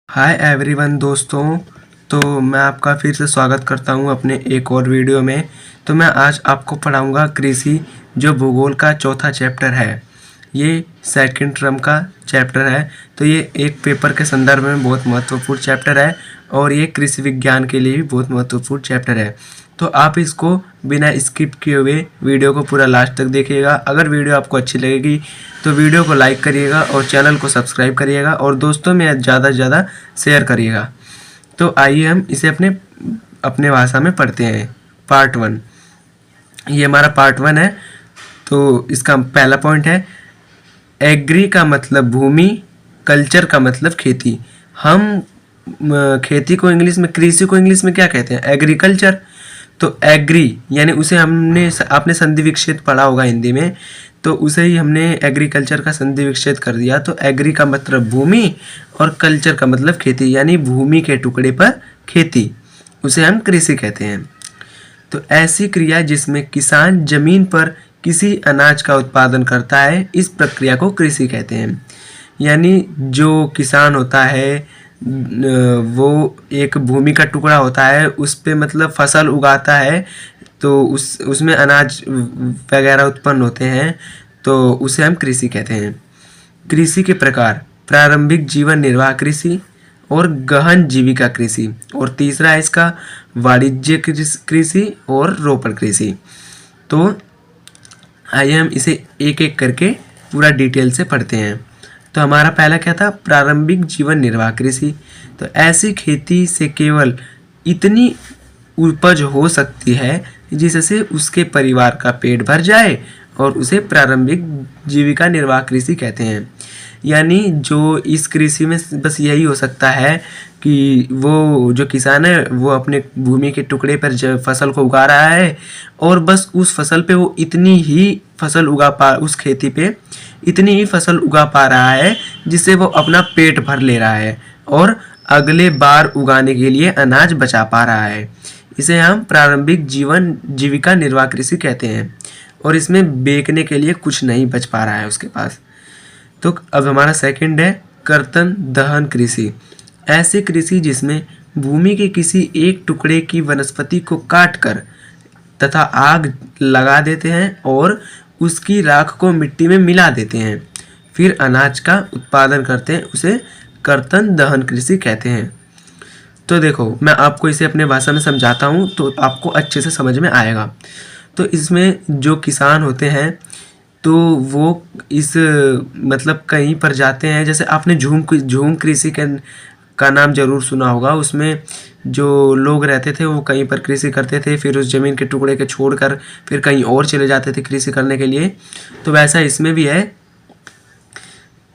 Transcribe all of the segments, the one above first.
Hi everyone दोस्तों। तो मैं आपका फिर से स्वागत करता हूं अपने एक और वीडियो में। तो मैं आज आपको पढ़ाऊंगा कृषि, जो भूगोल का चौथा चैप्टर है। ये सेकंड टर्म का चैप्टर है। तो ये एक पेपर के संदर्भ में बहुत महत्वपूर्ण चैप्टर है और ये कृषि विज्ञान के लिए भी बहुत महत्वपूर्ण चैप्टर है। तो आप इसको बिना स्किप किए हुए वीडियो को पूरा लास्ट तक देखिएगा। अगर वीडियो आपको अच्छी लगेगी तो वीडियो को लाइक करिएगा और चैनल को सब्सक्राइब करिएगा और दोस्तों में ज़्यादा से ज़्यादा शेयर करिएगा। तो आइए हम इसे अपने अपने भाषा में पढ़ते हैं। पार्ट 1, ये हमारा पार्ट 1 है। तो इसका पहला पॉइंट है एग्री का मतलब भूमि, कल्चर का मतलब खेती। हम खेती को इंग्लिश में, कृषि को इंग्लिश में क्या कहते हैं? एग्रीकल्चर। तो एग्री यानी उसे आपने संधि विच्छेद पढ़ा होगा हिंदी में, तो उसे ही हमने एग्रीकल्चर का संधि विच्छेद कर दिया। तो एग्री का मतलब भूमि और कल्चर का मतलब खेती, यानी भूमि के टुकड़े पर खेती, उसे हम कृषि कहते हैं। तो ऐसी क्रिया जिसमें किसान जमीन पर किसी अनाज का उत्पादन करता है, इस प्रक्रिया को कृषि कहते हैं। यानी जो किसान होता है वो एक भूमि का टुकड़ा होता है, उस पे मतलब फसल उगाता है, तो उसमें अनाज वगैरह उत्पन्न होते हैं, तो उसे हम कृषि कहते हैं। कृषि के प्रकार: प्रारंभिक जीवन निर्वाह कृषि और गहन जीविका कृषि, और तीसरा है इसका वाणिज्य कृषि और रोपण कृषि। तो आइए हम इसे एक एक करके पूरा डिटेल से पढ़ते हैं। तो हमारा पहला क्या था? प्रारंभिक जीवन निर्वाह कृषि। तो ऐसी खेती से केवल इतनी उपज हो सकती है जिससे उसके परिवार का पेट भर जाए, और उसे प्रारंभिक जीविका निर्वाह कृषि कहते हैं। यानी जो इस कृषि में बस यही हो सकता है कि वो जो किसान है वो अपने भूमि के टुकड़े पर फसल को उगा रहा है, और बस उस फसल पे वो इतनी ही फसल उस खेती पे इतनी ही फसल उगा पा रहा है जिससे वो अपना पेट भर ले रहा है और अगले बार उगाने के लिए अनाज बचा पा रहा है। इसे हम प्रारंभिक जीवन जीविका निर्वाह कृषि कहते हैं, और इसमें बेचने के लिए कुछ नहीं बच पा रहा है उसके पास। तो अब हमारा सेकंड है कर्तन दहन कृषि। ऐसी कृषि जिसमें भूमि के किसी एक टुकड़े की वनस्पति को काटकर तथा आग लगा देते हैं और उसकी राख को मिट्टी में मिला देते हैं, फिर अनाज का उत्पादन करते हैं, उसे कर्तन दहन कृषि कहते हैं। तो देखो, मैं आपको इसे अपने भाषा में समझाता हूँ तो आपको अच्छे से समझ में आएगा। तो इसमें जो किसान होते हैं तो वो इस मतलब कहीं पर जाते हैं, जैसे आपने झूम कृषि का नाम जरूर सुना होगा। उसमें जो लोग रहते थे वो कहीं पर कृषि करते थे, फिर उस जमीन के टुकड़े के छोड़कर फिर कहीं और चले जाते थे कृषि करने के लिए। तो वैसा इसमें भी है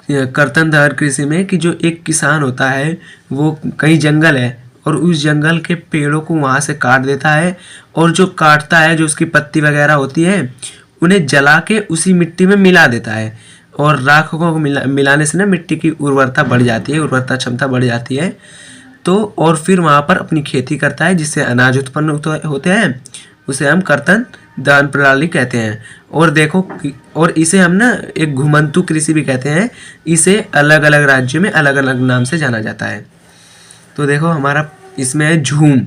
कर्तन दहन कृषि में कि जो एक किसान होता है वो कहीं जंगल है और उस जंगल के पेड़ों को वहाँ से काट देता है, और जो काटता है जो उसकी पत्ती वगैरह होती है उन्हें जला के उसी मिट्टी में मिला देता है, और राख को मिलाने से ना मिट्टी की उर्वरता बढ़ जाती है, उर्वरता क्षमता बढ़ जाती है। तो और फिर वहाँ पर अपनी खेती करता है जिससे अनाज उत्पन्न होते हैं, उसे हम कर्तन दहन प्रणाली कहते हैं। और देखो, और इसे हम ना एक घुमंतु कृषि भी कहते हैं। इसे अलग अलग राज्यों में अलग अलग नाम से जाना जाता है। तो देखो, हमारा इसमें है झूम।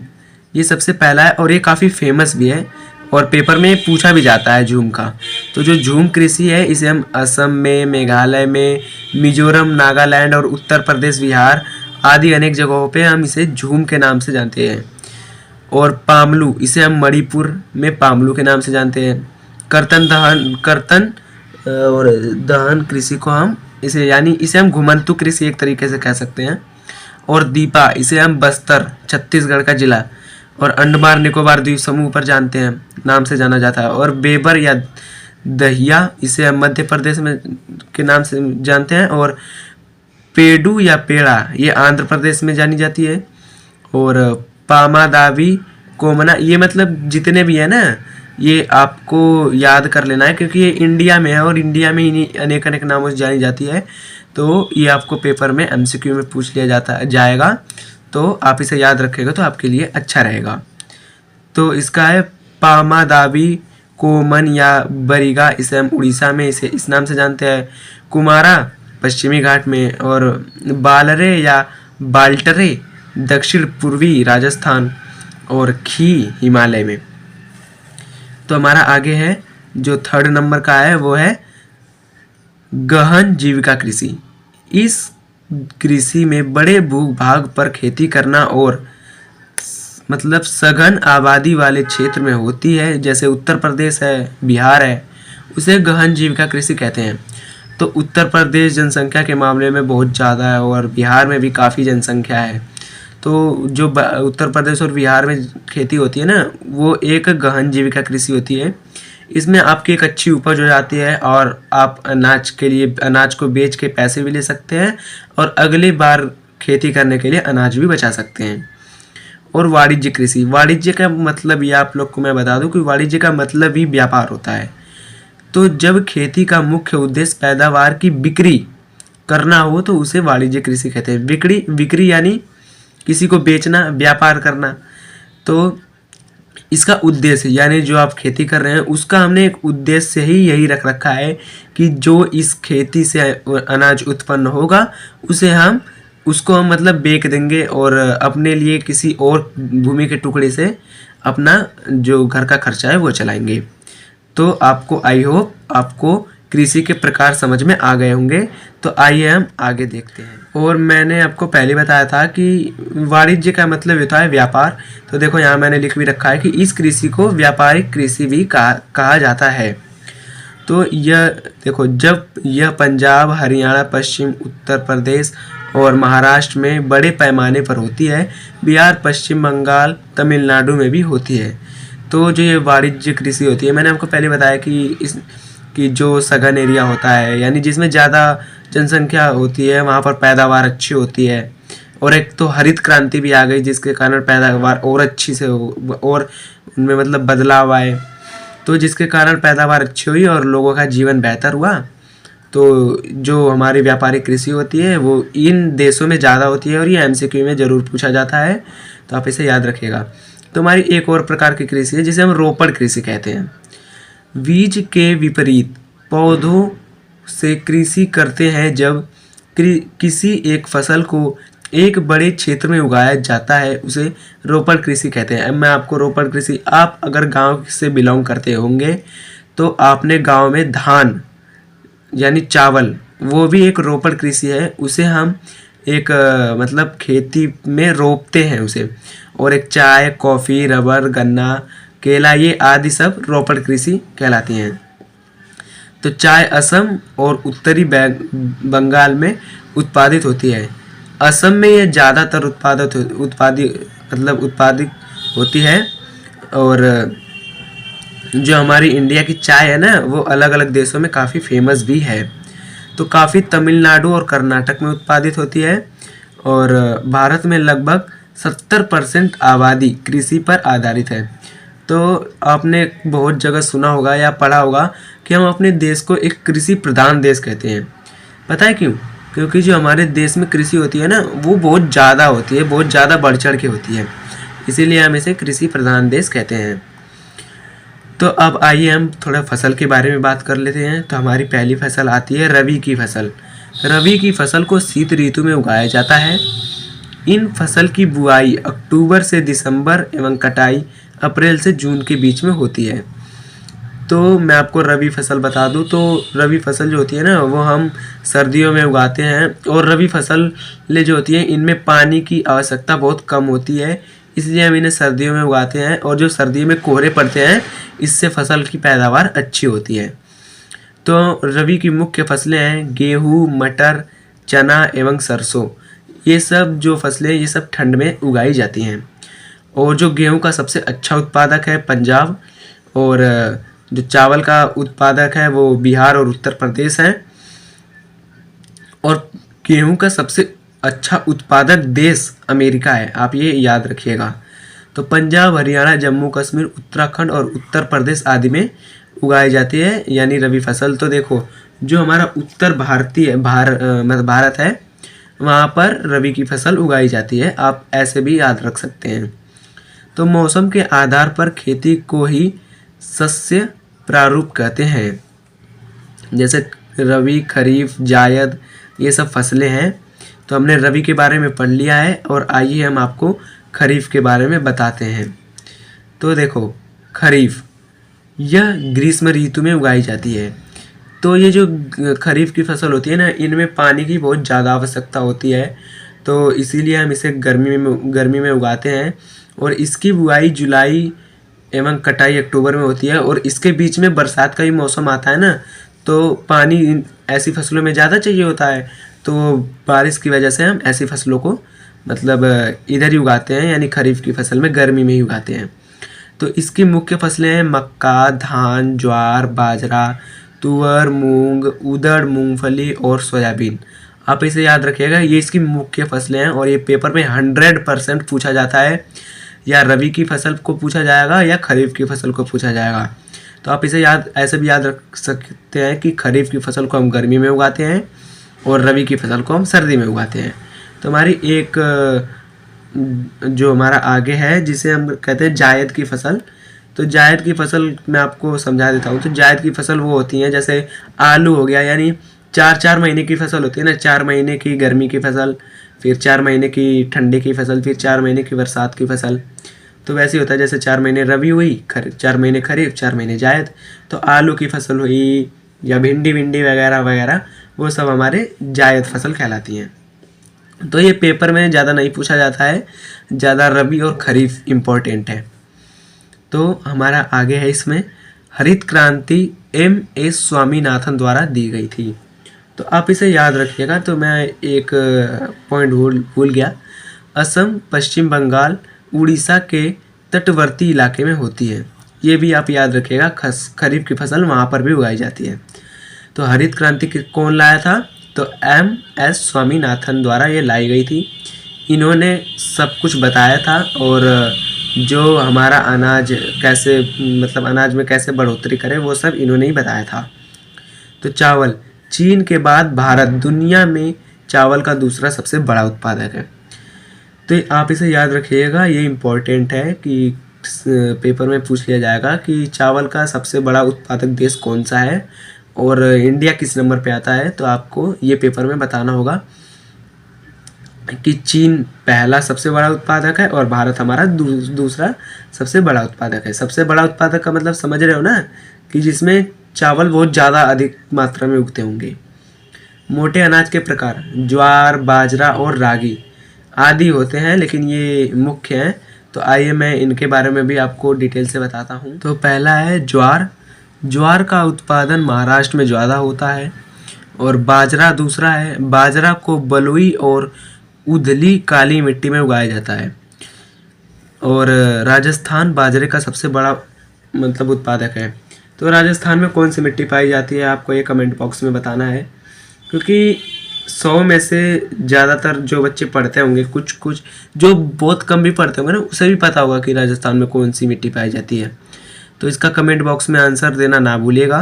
ये सबसे पहला है और ये काफ़ी फेमस भी है और पेपर में पूछा भी जाता है झूम का। तो जो झूम कृषि है इसे हम असम में, मेघालय में, मिजोरम, नागालैंड और उत्तर प्रदेश, बिहार आदि अनेक जगहों पे हम इसे झूम के नाम से जानते हैं। और पामलू, इसे हम मणिपुर में पामलू के नाम से जानते हैं। कर्तन और दहन कृषि को हम इसे हम घुमंतु कृषि एक तरीके से कह सकते हैं। और दीपा, इसे हम बस्तर, छत्तीसगढ़ का जिला और अंडमान निकोबार द्वीप समूह पर जानते हैं, नाम से जाना जाता है। और बेबर या दहिया, इसे हम मध्य प्रदेश में के नाम से जानते हैं। और पेडू या पेड़ा, ये आंध्र प्रदेश में जानी जाती है। और पामादावी, कोमना, ये मतलब जितने भी है ना ये आपको याद कर लेना है, क्योंकि ये इंडिया में है और इंडिया में ही अनेक अनेक नामों से जानी जाती है। तो ये आपको पेपर में एमसीक्यू में पूछ लिया जाएगा, तो आप इसे याद रखेगा तो आपके लिए अच्छा रहेगा। तो इसका है पामादावी, कोमन या बरिगा, इसे हम उड़ीसा में इसे इस नाम से जानते हैं। कुमारा पश्चिमी घाट में, और बालरे या बाल्टरे दक्षिण पूर्वी राजस्थान और खी हिमालय में। तो हमारा आगे है जो थर्ड नंबर का है वो है गहन जीविका कृषि। इस कृषि में बड़े भूभाग पर खेती करना और मतलब सघन आबादी वाले क्षेत्र में होती है, जैसे उत्तर प्रदेश है, बिहार है, उसे गहन जीविका कृषि कहते हैं। तो उत्तर प्रदेश जनसंख्या के मामले में बहुत ज़्यादा है और बिहार में भी काफ़ी जनसंख्या है। तो जो उत्तर प्रदेश और बिहार में खेती होती है ना, वो एक गहन जीविका कृषि होती है। इसमें आपकी एक अच्छी उपज हो जाती है और आप अनाज को बेच के पैसे भी ले सकते हैं और अगली बार खेती करने के लिए अनाज भी बचा सकते हैं। और वाणिज्य कृषि, वाणिज्य का मतलब ये आप लोग को मैं बता दूं कि वाणिज्य का मतलब ही व्यापार होता है। तो जब खेती का मुख्य उद्देश्य पैदावार की बिक्री करना हो तो उसे वाणिज्य कृषि कहते हैं। बिक्री यानी किसी को बेचना, व्यापार करना। तो इसका उद्देश्य यानी जो आप खेती कर रहे हैं उसका हमने एक उद्देश्य ही यही रख रखा है कि जो इस खेती से अनाज उत्पन्न होगा उसको हम मतलब बेच देंगे और अपने लिए किसी और भूमि के टुकड़े से अपना जो घर का खर्चा है वो चलाएंगे। तो आपको आई होप आपको कृषि के प्रकार समझ में आ गए होंगे। तो आइए हम आगे देखते हैं। और मैंने आपको पहले बताया था कि वाणिज्य का मतलब होता है व्यापार। तो देखो यहाँ मैंने लिख भी रखा है कि इस कृषि को व्यापारिक कृषि भी कहा जाता है। तो यह देखो, जब यह पंजाब, हरियाणा, पश्चिम उत्तर प्रदेश और महाराष्ट्र में बड़े पैमाने पर होती है, बिहार, पश्चिम बंगाल, तमिलनाडु में भी होती है। तो जो ये वाणिज्य कृषि होती है, मैंने आपको पहले बताया कि जो सघन एरिया होता है यानी जिसमें ज़्यादा जनसंख्या होती है वहाँ पर पैदावार अच्छी होती है। और एक तो हरित क्रांति भी आ गई जिसके कारण पैदावार और अच्छी से और उनमें मतलब बदलाव आए, तो जिसके कारण पैदावार अच्छी हुई और लोगों का जीवन बेहतर हुआ। तो जो हमारी व्यापारिक कृषि होती है वो इन देशों में ज़्यादा होती है और ये एमसीक्यू में ज़रूर पूछा जाता है, तो आप इसे याद रखिएगा। तो हमारी एक और प्रकार की कृषि है जिसे हम रोपण कृषि कहते हैं। बीज के विपरीत पौधों से कृषि करते हैं। जब किसी एक फसल को एक बड़े क्षेत्र में उगाया जाता है उसे रोपण कृषि कहते हैं। अब मैं आपको रोपण कृषि, आप अगर गांव से बिलोंग करते होंगे तो आपने गांव में धान यानी चावल, वो भी एक रोपण कृषि है। उसे हम एक मतलब खेती में रोपते हैं उसे। और एक चाय, कॉफ़ी, रबर, गन्ना, केला, ये आदि सब रोपण कृषि कहलाती हैं। तो चाय असम और उत्तरी बंगाल में उत्पादित होती है। असम में ये ज़्यादातर उत्पादित होती है। और जो हमारी इंडिया की चाय है ना, वो अलग अलग देशों में काफ़ी फेमस भी है। तो काफ़ी तमिलनाडु और कर्नाटक में उत्पादित होती है। और भारत में लगभग 70% आबादी कृषि पर आधारित है। तो आपने बहुत जगह सुना होगा या पढ़ा होगा कि हम अपने देश को एक कृषि प्रधान देश कहते हैं। पता है क्यों? क्योंकि जो हमारे देश में कृषि होती है ना, वो बहुत ज़्यादा होती है, बहुत ज़्यादा बढ़ चढ़ के होती है, इसीलिए हम इसे कृषि प्रधान देश कहते हैं। तो अब आइए हम थोड़ा फसल के बारे में बात कर लेते हैं। तो हमारी पहली फसल आती है रबी की फसल। रबी की फसल को शीत ऋतु में उगाया जाता है। इन फसल की बुआई अक्टूबर से दिसंबर एवं कटाई अप्रैल से जून के बीच में होती है। तो मैं आपको रबी फसल बता दूं तो रबी फसल जो होती है ना, वो हम सर्दियों में उगाते हैं। और रबी फसलें जो होती हैं इनमें पानी की आवश्यकता बहुत कम होती है, इसलिए हम इन्हें सर्दियों में उगाते हैं। और जो सर्दियों में कोहरे पड़ते हैं इससे फसल की पैदावार अच्छी होती है। तो रबी की मुख्य फसलें हैं गेहूँ, मटर, चना एवं सरसों। ये सब जो फसलें ये सब ठंड में उगाई जाती हैं। और जो गेहूं का सबसे अच्छा उत्पादक है पंजाब, और जो चावल का उत्पादक है वो बिहार और उत्तर प्रदेश है। और गेहूं का सबसे अच्छा उत्पादक देश अमेरिका है, आप ये याद रखिएगा। तो पंजाब, हरियाणा, जम्मू कश्मीर, उत्तराखंड और उत्तर प्रदेश आदि में उगाई जाती है यानी रबी फसल। तो देखो, जो हमारा उत्तर भारत है वहाँ पर रबी की फसल उगाई जाती है, आप ऐसे भी याद रख सकते हैं। तो मौसम के आधार पर खेती को ही शस्य प्रारूप कहते हैं। जैसे रबी, खरीफ, जायद, ये सब फसलें हैं। तो हमने रबी के बारे में पढ़ लिया है और आइए हम आपको खरीफ के बारे में बताते हैं। तो देखो, खरीफ यह ग्रीष्म ऋतु में उगाई जाती है। तो ये जो खरीफ की फसल होती है ना, इनमें पानी की बहुत ज़्यादा आवश्यकता होती है, तो इसीलिए हम इसे गर्मी में उगाते हैं। और इसकी बुआई जुलाई एवं कटाई अक्टूबर में होती है। और इसके बीच में बरसात का भी मौसम आता है ना, तो पानी ऐसी फसलों में ज़्यादा चाहिए होता है, तो बारिश की वजह से हम ऐसी फसलों को मतलब इधर ही उगाते हैं, यानी खरीफ की फसल में गर्मी में ही उगाते हैं। तो इसकी मुख्य फसलें हैं मक्का, धान, ज्वार, बाजरा, तुअर, मूंग, उड़द, मूंगफली और सोयाबीन। आप इसे याद रखिएगा, ये इसकी मुख्य फसलें हैं और ये पेपर में 100% पूछा जाता है। या रबी की फसल को पूछा जाएगा या खरीफ की फसल को पूछा जाएगा। तो आप इसे ऐसे भी याद रख सकते हैं कि खरीफ की फसल को हम गर्मी में उगाते हैं और रबी की फसल को हम सर्दी में उगाते हैं। तो हमारी एक जो हमारा आगे है जिसे हम कहते हैं जायद की फसल। तो जायद की फसल मैं आपको समझा देता हूँ। तो जायद की फसल वो होती है जैसे आलू हो गया, यानी 4-4 महीने की फसल होती है ना, 4 महीने की गर्मी की फसल, फिर 4 महीने की ठंडी की फसल, फिर 4 महीने की बरसात की फसल। तो वैसे ही होता है, जैसे 4 महीने रबी हुई, 4 महीने खरीफ, 4 महीने जायद। तो आलू की फसल हुई या भिंडी वगैरह वगैरह, वो सब हमारे जायद फसल कहलाती हैं। तो ये पेपर में ज़्यादा नहीं पूछा जाता है, ज़्यादा रबी और खरीफ इम्पोर्टेंट है। तो हमारा आगे है, इसमें हरित क्रांति M.S. स्वामीनाथन द्वारा दी गई थी। तो आप इसे याद रखिएगा। तो मैं एक पॉइंट भूल गया। असम, पश्चिम बंगाल, उड़ीसा के तटवर्ती इलाके में होती है। ये भी आप याद रखिएगा, खरीफ की फसल वहाँ पर भी उगाई जाती है। तो हरित क्रांति कौन लाया था? तो M.S. स्वामीनाथन द्वारा ये लाई गई थी। इन्होंने सब कुछ बताया था और जो हमारा अनाज कैसे मतलब अनाज में कैसे बढ़ोतरी करें वो सब इन्होंने ही बताया था। तो चावल, चीन के बाद भारत दुनिया में चावल का दूसरा सबसे बड़ा उत्पादक है। तो आप इसे याद रखिएगा, ये इम्पोर्टेंट है कि पेपर में पूछ लिया जाएगा कि चावल का सबसे बड़ा उत्पादक देश कौन सा है और इंडिया किस नंबर पे आता है। तो आपको ये पेपर में बताना होगा कि चीन पहला सबसे बड़ा उत्पादक है और भारत हमारा दूसरा सबसे बड़ा उत्पादक है। सबसे बड़ा उत्पादक का मतलब समझ रहे हो ना, कि जिसमें चावल बहुत ज़्यादा अधिक मात्रा में उगते होंगे। मोटे अनाज के प्रकार ज्वार, बाजरा और रागी आदि होते हैं, लेकिन ये मुख्य हैं। तो आइए मैं इनके बारे में भी आपको डिटेल से बताता हूँ। तो पहला है ज्वार। ज्वार का उत्पादन महाराष्ट्र में ज़्यादा होता है। और बाजरा दूसरा है। बाजरा को बलुई और उथली काली मिट्टी में उगाया जाता है। और राजस्थान बाजरे का सबसे बड़ा मतलब उत्पादक है। तो राजस्थान में कौन सी मिट्टी पाई जाती है, आपको ये कमेंट बॉक्स में बताना है, क्योंकि 100 में से ज़्यादातर जो बच्चे पढ़ते होंगे, कुछ जो बहुत कम भी पढ़ते होंगे ना, उसे भी पता होगा कि राजस्थान में कौन सी मिट्टी पाई जाती है। तो इसका कमेंट बॉक्स में आंसर देना ना भूलिएगा।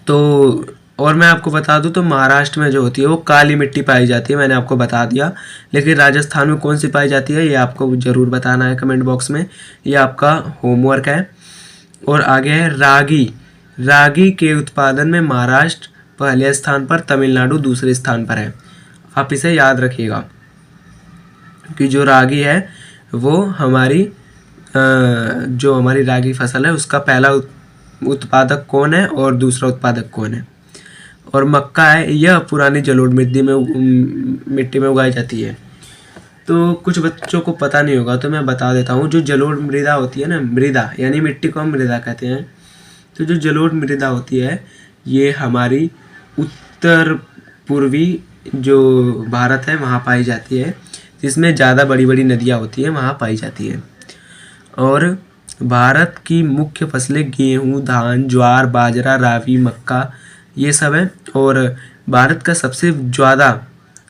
तो और मैं आपको बता दूं तो महाराष्ट्र में जो होती है वो काली मिट्टी पाई जाती है, मैंने आपको बता दिया। लेकिन राजस्थान में कौन सी पाई जाती है ये आपको ज़रूर बताना है कमेंट बॉक्स में, ये आपका होमवर्क है। और आगे है रागी। रागी के उत्पादन में महाराष्ट्र पहले स्थान पर, तमिलनाडु दूसरे स्थान पर है। आप इसे याद रखिएगा कि जो रागी है वो हमारी जो हमारी रागी फसल है उसका पहला उत्पादक कौन है और दूसरा उत्पादक कौन है। और मक्का है, यह पुरानी जलोढ़ मिट्टी में उगाई जाती है। तो कुछ बच्चों को पता नहीं होगा तो मैं बता देता हूँ। जो जलोढ़ मृदा होती है ना, मृदा यानी मिट्टी को हम मृदा कहते हैं। तो जो जलोढ़ मृदा होती है ये हमारी उत्तर पूर्वी जो भारत है वहाँ पाई जाती है, जिसमें ज़्यादा बड़ी बड़ी नदियाँ होती हैं वहाँ पाई जाती है। और भारत की मुख्य फसलें गेहूँ, धान, ज्वार, बाजरा, रावी, मक्का ये सब है। और भारत का सबसे ज़्यादा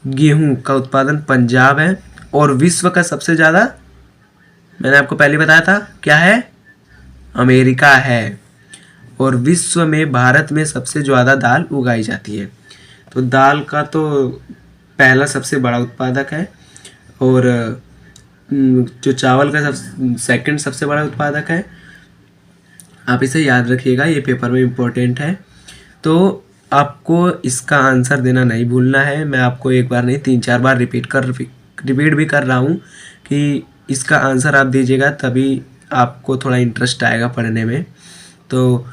गेहूँ का उत्पादन पंजाब है। और विश्व का सबसे ज़्यादा मैंने आपको पहले बताया था क्या है, अमेरिका है। और विश्व में भारत में सबसे ज़्यादा दाल उगाई जाती है। तो दाल का तो पहला सबसे बड़ा उत्पादक है। और जो चावल का सेकंड सबसे बड़ा उत्पादक है। आप इसे याद रखिएगा, ये पेपर में इम्पोर्टेंट है। तो आपको इसका आंसर देना नहीं भूलना है। मैं आपको एक बार नहीं 3-4 बार रिपीट भी कर रहा हूँ कि इसका आंसर आप दीजिएगा, तभी आपको थोड़ा इंटरेस्ट आएगा पढ़ने में। तो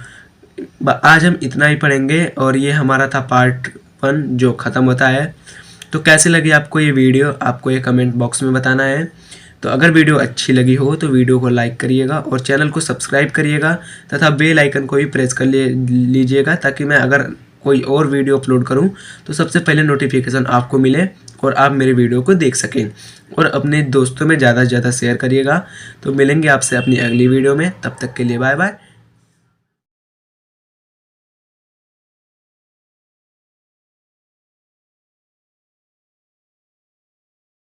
आज हम इतना ही पढ़ेंगे और ये हमारा था पार्ट 1 जो ख़त्म होता है। तो कैसे लगी आपको ये वीडियो, आपको ये कमेंट बॉक्स में बताना है। तो अगर वीडियो अच्छी लगी हो तो वीडियो को लाइक करिएगा और चैनल को सब्सक्राइब करिएगा तथा बेल आइकन को भी प्रेस कर लीजिएगा, ताकि मैं अगर कोई और वीडियो अपलोड करूं तो सबसे पहले नोटिफिकेशन आपको मिले और आप मेरे वीडियो को देख सकें। और अपने दोस्तों में ज़्यादा से ज़्यादा शेयर करिएगा। तो मिलेंगे आपसे अपनी अगली वीडियो में, तब तक के लिए बाय बाय।